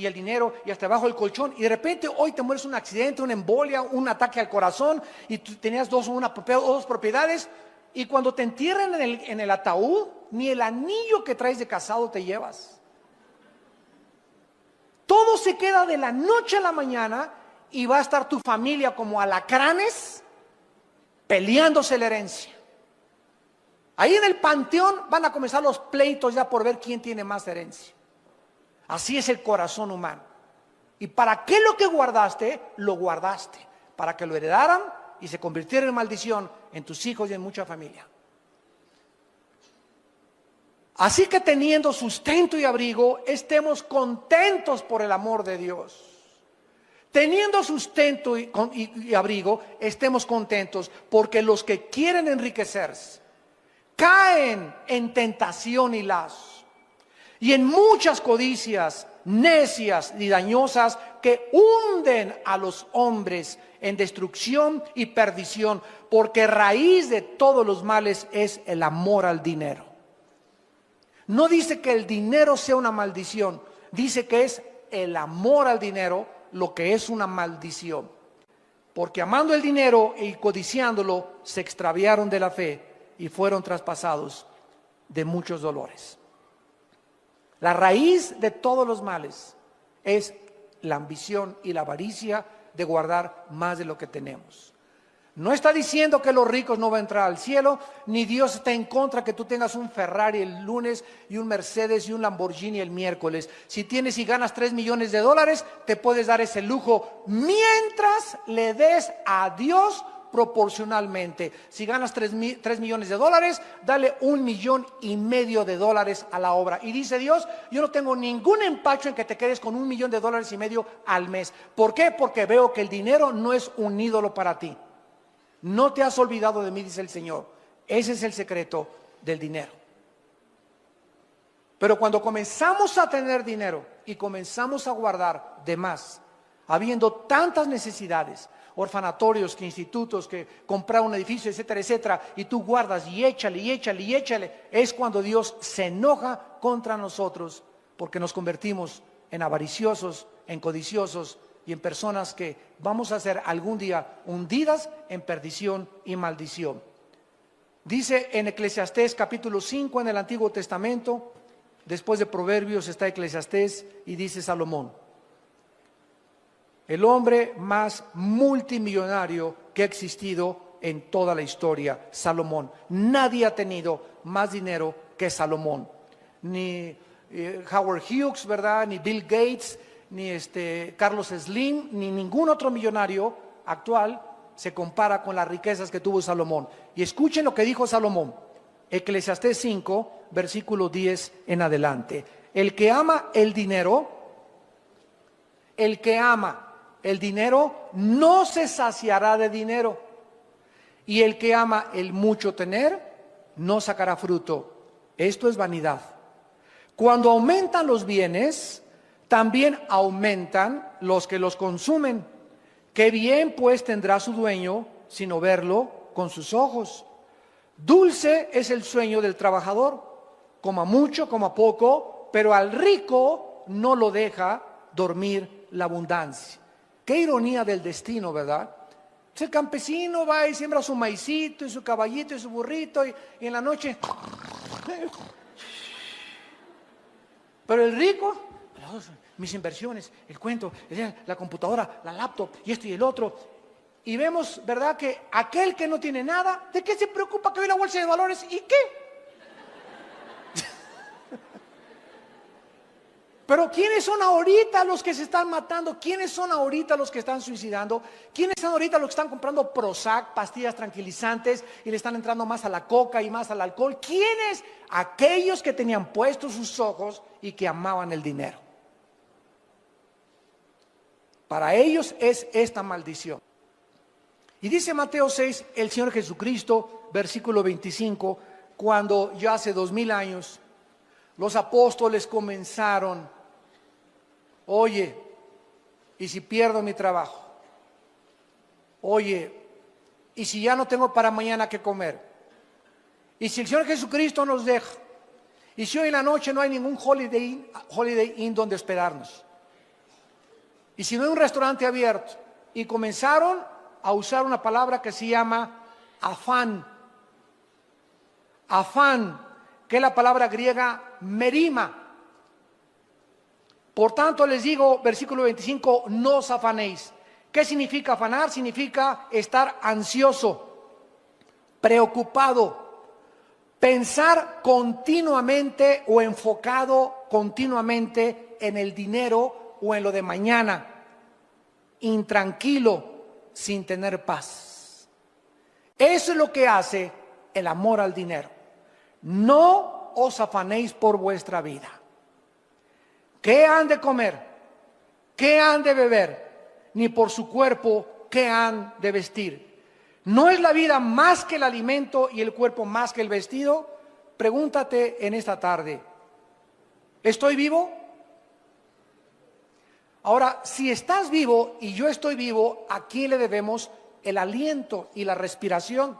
el dinero y hasta abajo el colchón, y de repente hoy te mueres un accidente, una embolia, un ataque al corazón, y tú tenías dos propiedades, y cuando te entierran en el ataúd, ni el anillo que traes de casado te llevas. Todo se queda de la noche a la mañana. Y va a estar tu familia como alacranes peleándose la herencia. Ahí en el panteón van a comenzar los pleitos ya por ver quién tiene más herencia. Así es el corazón humano. ¿Y para qué lo que guardaste? Lo guardaste para que lo heredaran y se convirtiera en maldición en tus hijos y en mucha familia. Así que teniendo sustento y abrigo, estemos contentos por el amor de Dios. Teniendo sustento y abrigo, estemos contentos, porque los que quieren enriquecerse caen en tentación y lazo, y en muchas codicias necias y dañosas que hunden a los hombres en destrucción y perdición, porque raíz de todos los males es el amor al dinero. No dice que el dinero sea una maldición, dice que es el amor al dinero lo que es una maldición, porque amando el dinero y codiciándolo se extraviaron de la fe y fueron traspasados de muchos dolores. La raíz de todos los males es la ambición y la avaricia de guardar más de lo que tenemos. No está diciendo que los ricos no van a entrar al cielo, ni Dios está en contra que tú tengas un Ferrari el lunes y un Mercedes y un Lamborghini el miércoles. Si tienes y ganas 3 millones de dólares, te puedes dar ese lujo mientras le des a Dios proporcionalmente. Si ganas 3 millones de dólares, dale $1,5 millones a la obra. Y dice Dios, yo no tengo ningún empacho en que te quedes con $1,5 millones al mes. ¿Por qué? Porque veo que el dinero no es un ídolo para ti. No te has olvidado de mí, dice el Señor. Ese es el secreto del dinero. Pero cuando comenzamos a tener dinero y comenzamos a guardar de más, habiendo tantas necesidades, orfanatorios, que institutos, que comprar un edificio, etcétera, etcétera, y tú guardas y échale, y échale, y échale, es cuando Dios se enoja contra nosotros, porque nos convertimos en avariciosos, en codiciosos y en personas que vamos a ser algún día hundidas en perdición y maldición. Dice en Eclesiastés capítulo 5 en el Antiguo Testamento, después de Proverbios está Eclesiastés, y dice Salomón: el hombre más multimillonario que ha existido en toda la historia, Salomón. Nadie ha tenido más dinero que Salomón. Ni Howard Hughes, ¿verdad? Ni Bill Gates, ni Carlos Slim, ni ningún otro millonario actual se compara con las riquezas que tuvo Salomón. Y escuchen lo que dijo Salomón, Eclesiastés 5, versículo 10 en adelante. El que ama el dinero no se saciará de dinero, y el que ama el mucho tener no sacará fruto. Esto es vanidad. Cuando aumentan los bienes, también aumentan los que los consumen. Qué bien pues tendrá su dueño sino verlo con sus ojos. Dulce es el sueño del trabajador, coma mucho, coma poco, pero al rico no lo deja dormir la abundancia. Qué ironía del destino, ¿verdad? El campesino va y siembra su maicito y su caballito y su burrito, y en la noche... Pero el rico, mis inversiones, el cuento, la computadora, la laptop y esto y el otro. Y vemos, ¿verdad?, que aquel que no tiene nada, ¿de qué se preocupa que hoy la bolsa de valores? ¿Y qué? Pero ¿quiénes son ahorita los que se están matando? ¿Quiénes son ahorita los que están suicidando? ¿Quiénes son ahorita los que están comprando Prozac, pastillas tranquilizantes, y le están entrando más a la coca y más al alcohol? ¿Quiénes? Aquellos que tenían puestos sus ojos y que amaban el dinero. Para ellos es esta maldición. Y dice Mateo 6, el Señor Jesucristo, versículo 25, cuando ya hace 2000 años los apóstoles comenzaron: oye, ¿y si pierdo mi trabajo? Oye, ¿y si ya no tengo para mañana qué comer? ¿Y si el Señor Jesucristo nos deja? ¿Y si hoy en la noche no hay ningún Holiday Inn donde hospedarnos? ¿Y si no hay un restaurante abierto? Y comenzaron a usar una palabra que se llama afán. Afán, que es la palabra griega merima. Por tanto les digo, versículo 25, no os afanéis. ¿Qué significa afanar? Significa estar ansioso, preocupado, pensar continuamente o enfocado continuamente en el dinero o en lo de mañana, intranquilo, sin tener paz. Eso es lo que hace el amor al dinero. No os afanéis por vuestra vida. ¿Qué han de comer? ¿Qué han de beber? Ni por su cuerpo, ¿qué han de vestir? ¿No es la vida más que el alimento y el cuerpo más que el vestido? Pregúntate en esta tarde: ¿estoy vivo? Ahora, si estás vivo y yo estoy vivo, ¿a quién le debemos el aliento y la respiración?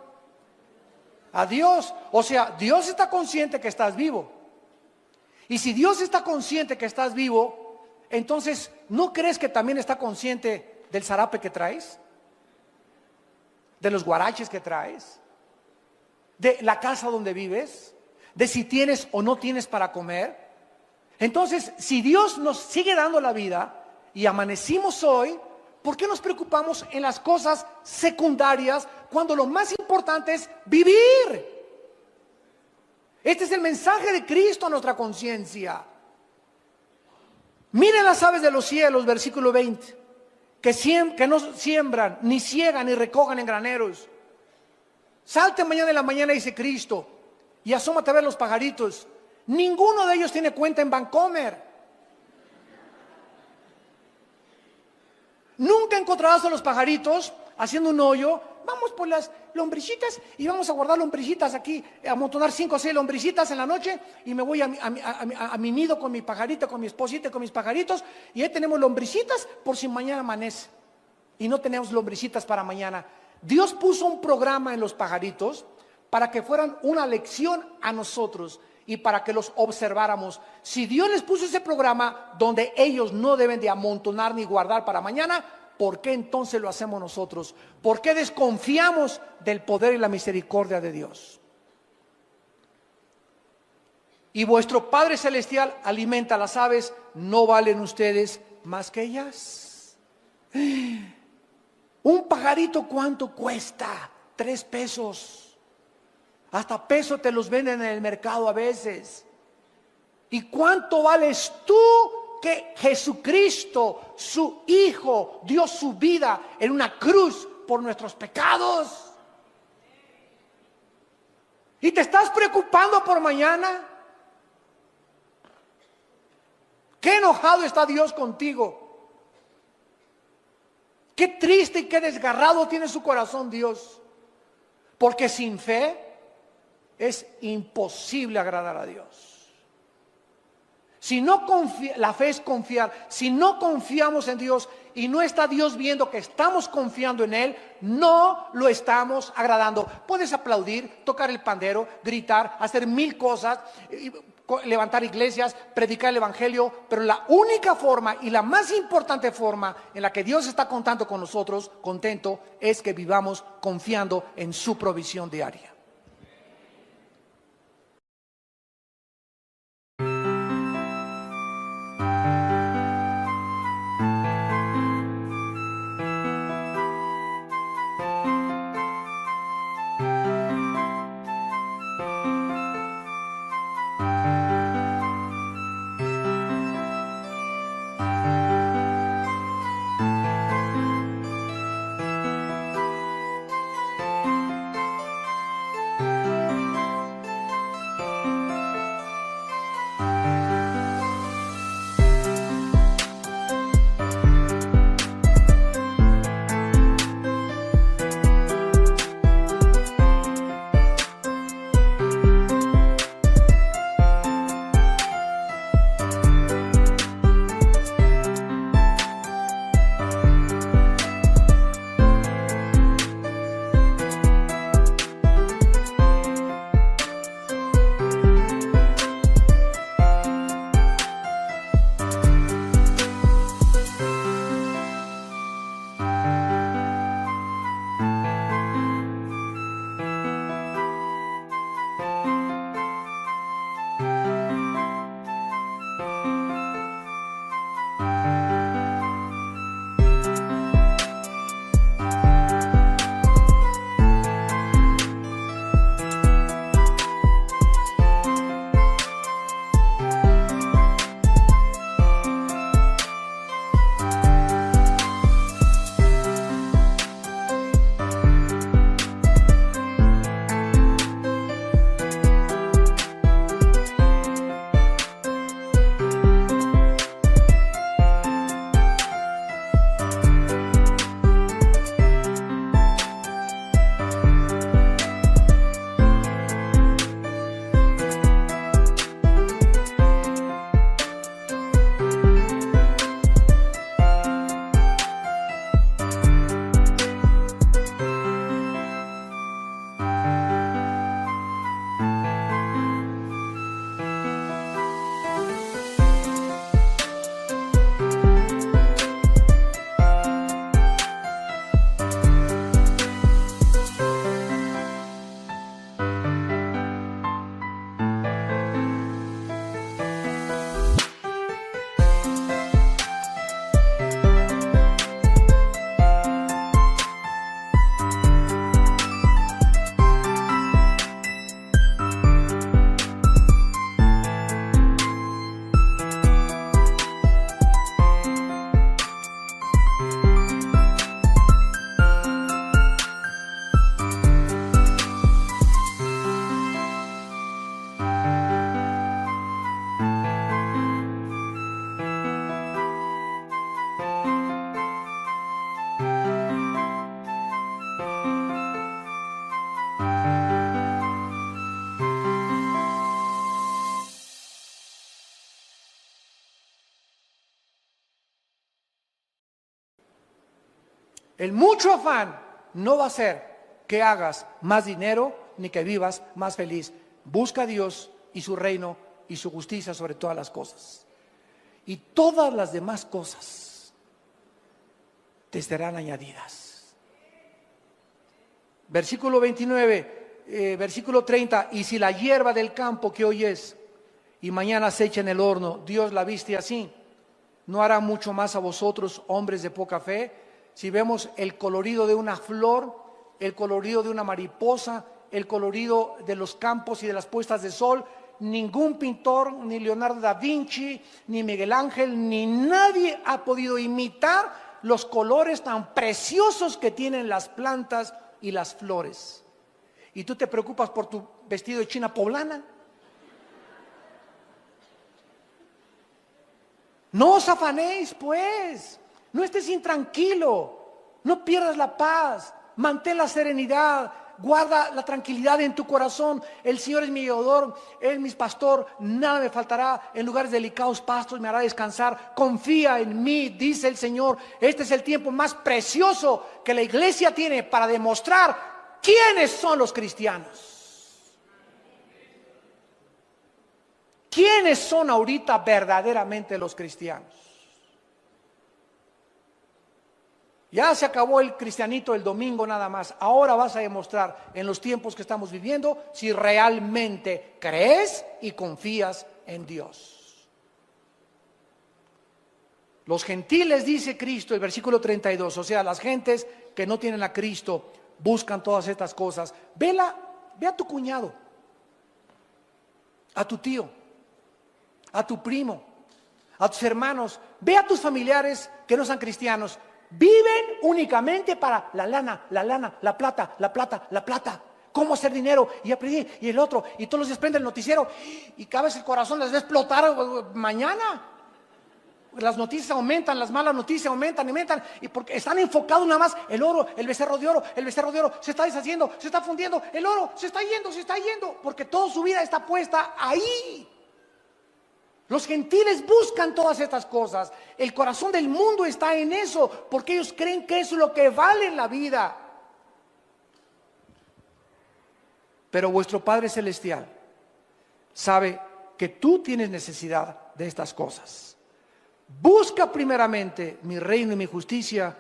A Dios. O sea, Dios está consciente que estás vivo. Y si Dios está consciente que estás vivo, entonces, ¿no crees que también está consciente del zarape que traes? ¿De los guaraches que traes? ¿De la casa donde vives? ¿De si tienes o no tienes para comer? Entonces, si Dios nos sigue dando la vida y amanecimos hoy, ¿por qué nos preocupamos en las cosas secundarias cuando lo más importante es vivir? Este es el mensaje de Cristo a nuestra conciencia. Miren las aves de los cielos, versículo 20, que no siembran, ni ciegan, ni recojan en graneros. Salte mañana en la mañana, dice Cristo, y asómate a ver los pajaritos. Ninguno de ellos tiene cuenta en Bancomer. Nunca encontrarás a los pajaritos haciendo un hoyo vamos por las lombricitas y vamos a guardar lombricitas aquí, amontonar 5 o 6 lombricitas en la noche y me voy a mi nido con mi pajarito, con mi esposita, con mis pajaritos y ahí tenemos lombricitas por si mañana amanece y no tenemos lombricitas para mañana. Dios puso un programa en los pajaritos para que fueran una lección a nosotros y para que los observáramos. Si Dios les puso ese programa donde ellos no deben de amontonar ni guardar para mañana, ¿por qué entonces lo hacemos nosotros? ¿Por qué desconfiamos del poder y la misericordia de Dios? Y vuestro Padre Celestial alimenta a las aves, ¿no valen ustedes más que ellas? Un pajarito, ¿cuánto cuesta? 3 pesos. Hasta peso te los venden en el mercado a veces. ¿Y cuánto vales tú que Jesucristo, su Hijo, dio su vida en una cruz por nuestros pecados? ¿Y te estás preocupando por mañana? ¿Qué enojado está Dios contigo? Qué triste y qué desgarrado tiene su corazón Dios. Porque sin fe es imposible agradar a Dios. Si no la fe es confiar. Si no confiamos en Dios y no está Dios viendo que estamos confiando en Él, no lo estamos agradando. Puedes aplaudir, tocar el pandero, gritar, hacer 1000 cosas, levantar iglesias, predicar el evangelio, pero la única forma y la más importante forma en la que Dios está contando con nosotros, contento, es que vivamos confiando en su provisión diaria. El mucho afán no va a hacer que hagas más dinero ni que vivas más feliz. Busca a Dios y su reino y su justicia sobre todas las cosas. Y todas las demás cosas te serán añadidas. Versículo 29, versículo 30. Y si la hierba del campo que hoy es y mañana se echa en el horno, Dios la viste así, ¿no hará mucho más a vosotros, hombres de poca fe? Si vemos el colorido de una flor, el colorido de una mariposa, el colorido de los campos y de las puestas de sol, ningún pintor, ni Leonardo da Vinci, ni Miguel Ángel, ni nadie ha podido imitar los colores tan preciosos que tienen las plantas y las flores. ¿Y tú te preocupas por tu vestido de china poblana? No os afanéis, pues, no estés intranquilo, no pierdas la paz, mantén la serenidad, guarda la tranquilidad en tu corazón. El Señor es mi guiador, Él es mi pastor, nada me faltará. En lugares delicados pastos me hará descansar. Confía en mí, dice el Señor. Este es el tiempo más precioso que la iglesia tiene para demostrar quiénes son los cristianos. ¿Quiénes son ahorita verdaderamente los cristianos? Ya se acabó el cristianito el domingo nada más. Ahora vas a demostrar en los tiempos que estamos viviendo si realmente crees y confías en Dios. Los gentiles, dice Cristo, el versículo 32, o sea, las gentes que no tienen a Cristo buscan todas estas cosas. Ve a tu cuñado, a tu tío, a tu primo, a tus hermanos, ve a tus familiares que no sean cristianos. Viven únicamente para la lana, la plata, la plata, la plata. Cómo hacer dinero y aprendí y el otro. Y todos los días prende el noticiero y cada vez el corazón les va a explotar mañana. Las noticias aumentan, las malas noticias aumentan, y porque están enfocados nada más el oro, el becerro de oro se está deshaciendo, se está fundiendo, el oro se está yendo, porque toda su vida está puesta ahí. Los gentiles buscan todas estas cosas. El corazón del mundo está en eso, porque ellos creen que eso es lo que vale en la vida. Pero vuestro Padre Celestial sabe que tú tienes necesidad de estas cosas. Busca primeramente mi reino y mi justicia,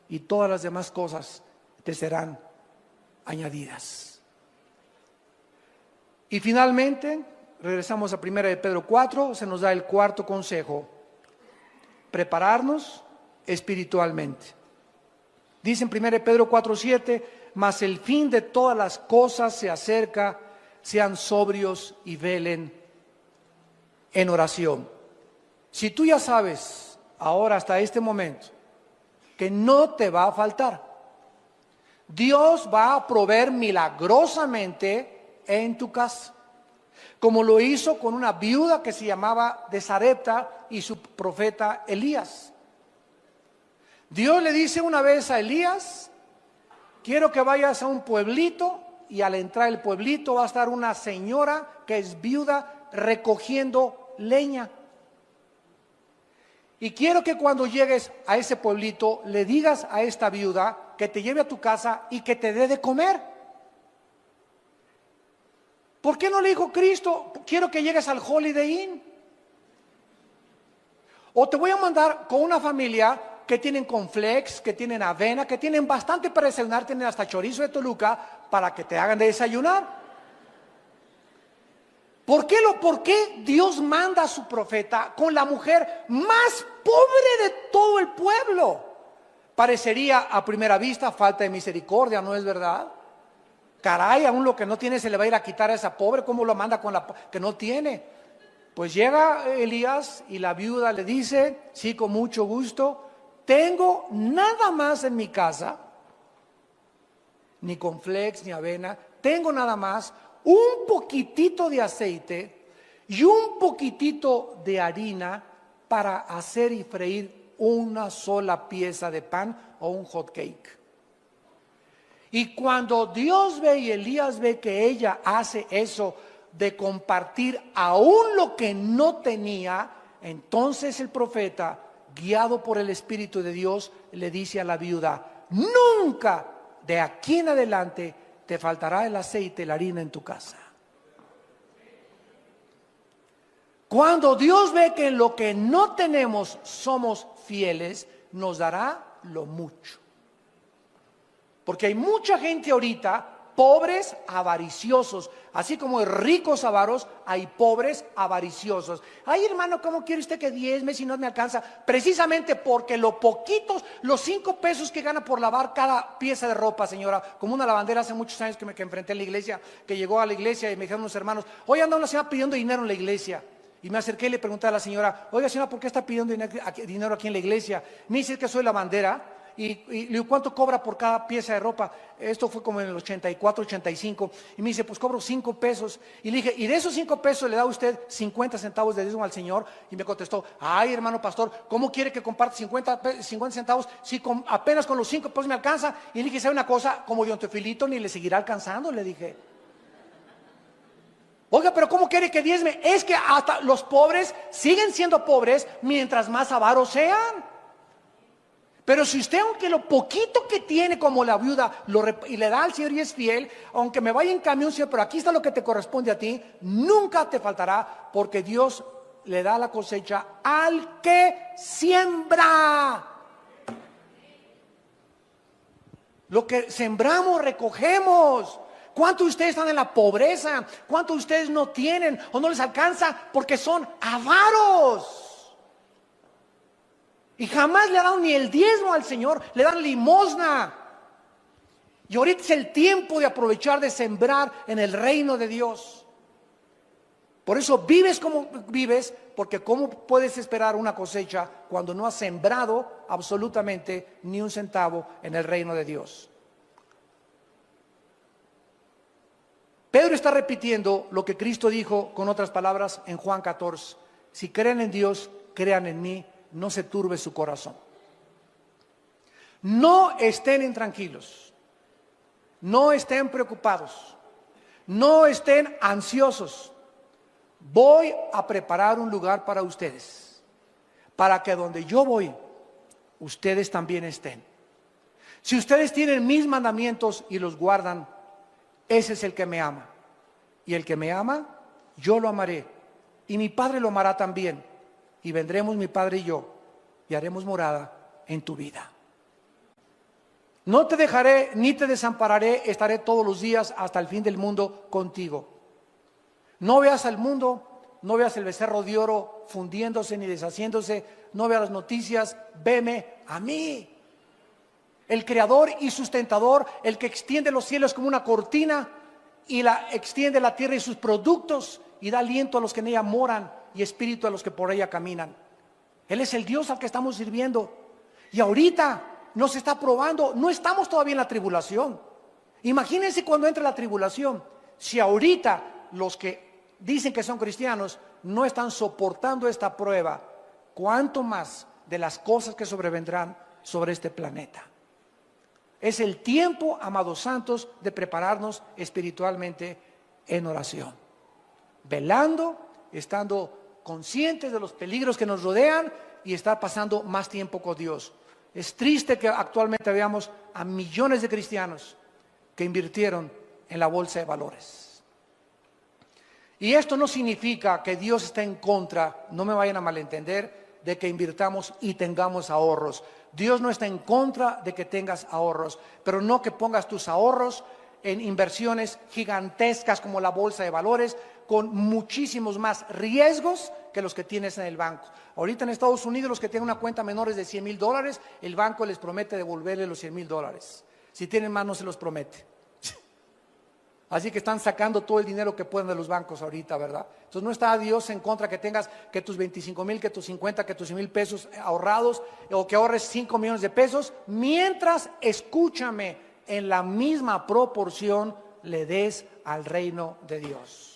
y todas las demás cosas te serán añadidas. Y finalmente, regresamos a 1 de Pedro 4, se nos da el cuarto consejo: prepararnos espiritualmente. Dice en 1 de Pedro 4:7, mas el fin de todas las cosas se acerca, sean sobrios y velen en oración. Si tú ya sabes ahora hasta este momento que no te va a faltar, Dios va a proveer milagrosamente en tu casa, como lo hizo con una viuda que se llamaba de Sarepta y su profeta Elías. Dios le dice una vez a Elías: quiero que vayas a un pueblito, y al entrar al pueblito va a estar una señora que es viuda recogiendo leña. Y quiero que cuando llegues a ese pueblito le digas a esta viuda que te lleve a tu casa y que te dé de comer. ¿Por qué no le dijo Cristo: quiero que llegues al Holiday Inn? O te voy a mandar con una familia que tienen cornflakes, que tienen avena, que tienen bastante para desayunar, tienen hasta chorizo de Toluca para que te hagan de desayunar. ¿Por qué Dios manda a su profeta con la mujer más pobre de todo el pueblo? Parecería a primera vista falta de misericordia, ¿no es verdad? Caray, aún lo que no tiene se le va a ir a quitar a esa pobre. ¿Cómo lo manda con la que no tiene? Pues llega Elías y la viuda le dice: sí, con mucho gusto, tengo nada más en mi casa, ni cornflakes ni avena, tengo nada más un poquitito de aceite y un poquitito de harina para hacer y freír una sola pieza de pan o un hot cake. Y cuando Dios ve y Elías ve que ella hace eso de compartir aún lo que no tenía, entonces el profeta, guiado por el Espíritu de Dios, le dice a la viuda: nunca de aquí en adelante te faltará el aceite y la harina en tu casa. Cuando Dios ve que en lo que no tenemos somos fieles, nos dará lo mucho. Porque hay mucha gente ahorita, pobres avariciosos, así como hay ricos avaros, hay pobres avariciosos. Ay, hermano, ¿cómo quiere usted que diezme si no me alcanza? Precisamente porque los poquitos, los 5 pesos que gana por lavar cada pieza de ropa, señora, como una lavandera hace muchos años que enfrenté en la iglesia, que llegó a la iglesia y me dijeron unos hermanos, hoy anda una señora pidiendo dinero en la iglesia. Y me acerqué y le pregunté a la señora, oiga señora, ¿por qué está pidiendo dinero aquí en la iglesia? Me dice que soy lavandera. Y le digo, ¿cuánto cobra por cada pieza de ropa? Esto fue como en el 84, 85. Y me dice, pues cobro 5 pesos. Y le dije, ¿y de esos 5 pesos le da usted 50 centavos de diezmo al Señor? Y me contestó, ay hermano pastor, ¿cómo quiere que comparte 50 centavos si apenas con los 5 pesos me alcanza? Y le dije, ¿sabe una cosa? Como Don Teofilito ni le seguirá alcanzando, le dije. Oiga, pero ¿cómo quiere que diezme? Es que hasta los pobres siguen siendo pobres mientras más avaros sean. Pero si usted, aunque lo poquito que tiene como la viuda y le da al Señor y es fiel, aunque me vaya en camión, Señor, pero aquí está lo que te corresponde a ti, nunca te faltará, porque Dios le da la cosecha al que siembra. Lo que sembramos, recogemos. ¿Cuántos de ustedes están en la pobreza? ¿Cuántos de ustedes no tienen o no les alcanza porque son avaros? Y jamás le dan ni el diezmo al Señor, le dan limosna. Y ahorita es el tiempo de aprovechar, de sembrar en el reino de Dios. Por eso vives como vives, porque ¿cómo puedes esperar una cosecha cuando no has sembrado absolutamente ni un centavo en el reino de Dios? Pedro está repitiendo lo que Cristo dijo con otras palabras en Juan 14. Si creen en Dios, crean en mí, no se turbe su corazón. No estén intranquilos, no estén preocupados, no estén ansiosos. Voy a preparar un lugar para ustedes, para que donde yo voy, ustedes también estén. Si ustedes tienen mis mandamientos y los guardan, ese es el que me ama. Y el que me ama, yo lo amaré. Y mi Padre lo amará también. Y vendremos mi Padre y yo, y haremos morada en tu vida. No te dejaré ni te desampararé, estaré todos los días hasta el fin del mundo contigo. No veas al mundo, no veas el becerro de oro fundiéndose ni deshaciéndose, no veas las noticias, veme a mí. El creador y sustentador, el que extiende los cielos como una cortina y extiende la tierra y sus productos y da aliento a los que en ella moran y espíritu a los que por ella caminan. Él es el Dios al que estamos sirviendo. Y ahorita nos está probando, no estamos todavía en la tribulación. Imagínense cuando entre la tribulación, si ahorita los que dicen que son cristianos no están soportando esta prueba, ¿cuánto más de las cosas que sobrevendrán sobre este planeta? Es el tiempo, amados santos, de prepararnos espiritualmente en oración. Velando, estando conscientes de los peligros que nos rodean y estar pasando más tiempo con Dios. Es triste que actualmente veamos a millones de cristianos que invirtieron en la bolsa de valores. Y esto no significa que Dios esté en contra, no me vayan a malentender, de que invirtamos y tengamos ahorros. Dios no está en contra de que tengas ahorros, pero no que pongas tus ahorros en inversiones gigantescas como la bolsa de valores, con muchísimos más riesgos que los que tienes en el banco. Ahorita en Estados Unidos los que tienen una cuenta menores de $100,000, el banco les promete devolverle los $100,000. Si tienen más no se los promete. Así que están sacando todo el dinero que pueden de los bancos ahorita, ¿verdad? Entonces no está Dios en contra que tengas que tus 25,000, que tus 50, que tus 100,000 pesos ahorrados, o que ahorres 5 millones de pesos, mientras, escúchame, en la misma proporción le des al reino de Dios.